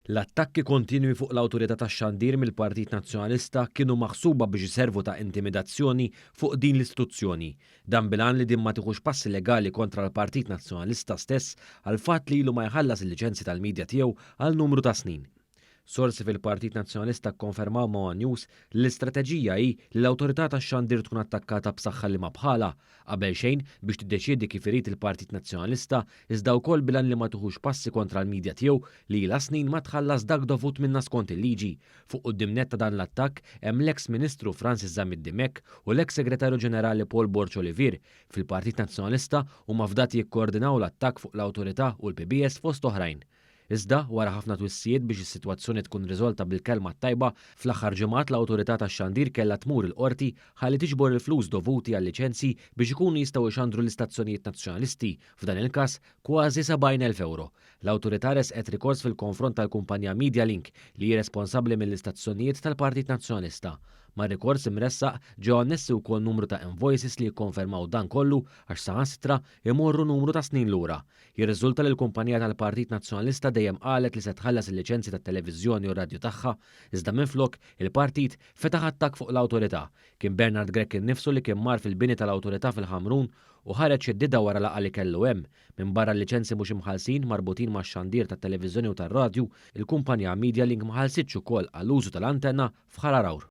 L-attakki kontinwi fuq l-awtorità tax-xandir mill-Partit Nazzjonalista kienu maħsuba biex iservu ta' intimidazzjoni fuq din l-istituzzjoni. Dan bilan li din ma tieħux passi legali kontra l-Partit Nazzjonalista stess għal fatt li ilu ma jħallas il-liċenzji tal-medja tiegħu għal numru ta' snin. Sorsi fil-Partit Nazzjonalista kkonfermaw ma' News li l-istrateġija hi li l-awtorità tax-xandir tkun attakkata b'saħħa li ma bħala qabel xejn biex tiddeċiedi kif irid il-Partit Nazzjonalista iżda wkoll bilan li ma tuħux passi kontra l-medja tiegħu li ilha snin ma tħallas dak dovut minna skont il-liġi. Fuq quddiem ta' dan l-attakk hemm l-eks Ministru Francis Zamid Dimek u l-eks Segretarju Ġenerali Paul Borċ Olivier fil-Partit Nazzjonalista huma fdati jikkoordinaw l-attakk fuq l-awtorità u l-PBS fost oħrajn. Iżda, wara ħafna twissijiet biex is-sitwazzjoni tkun riżolta bil-kelma tajba, fl-aħħar ġimgħat l-awtorità tax-xandir kellha tmur il-qorti ħalli tiġbor il-flus dovuti għal liċenzji biex ikunu jistgħu jxandru l-istazzjonijiet nazzjonalisti, f'dan il-każ kważi 70,000 euro. L-awtorità resqet rikors fil-konfront tal-kumpanija Media Link li hi responsabbli mill-istazzjonijiet tal-Partit Nazzjonalista. Ma' rikors imressaq ġew annessi wkoll numru ta' invoices li jikkonfermaw dan kollu għax saħansitra imorru numru ta' snin lura. Jirriżulta li l-kumpanija tal-Partit Nazzjonalista dejjem qalet li se tħallas il-liċenzji tat-televiżjoni u radju tagħha, iżda minflok il-partit fetaħ attakk fuq l-awtorità. Kien Bernard Grek innifsu li kien mar fil-bini tal-awtorità fil-Ħamrun u ħareġ id-dida wara laqgħa li kellu hemm. Minn barra l-liċenzji mhux imħallsin marbutin max-xandir tat-televiżjoni u tar-radju, il-kumpanija Media Link ma ħallsitx ukoll għall-użu tal-antenna f'Ħararawr.